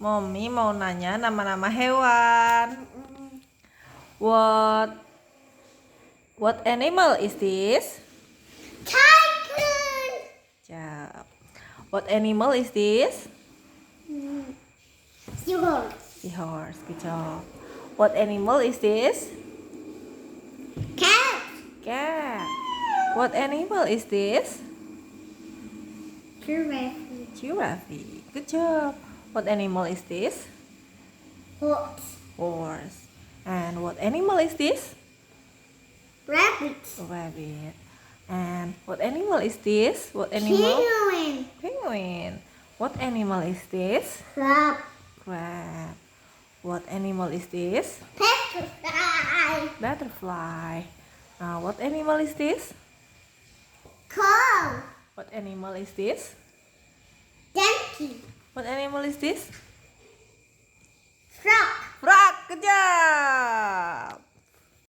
Mommy mau nanya nama-nama hewan. What animal is this? Tiger. Jap. What animal is this? Seahorse. Seahorse. Good job. What animal is this? Cat. Cat. What animal is this? Giraffe. Giraffe. Good job. What animal is this? Horse. Horse. And what animal is this? Rabbit. Rabbit. And what animal is this? What animal? Penguin. Penguin. What animal is this? Crab. Crab. What animal is this? Butterfly. Butterfly. What animal is this? Cow. What animal is this? Donkey. What animal is this?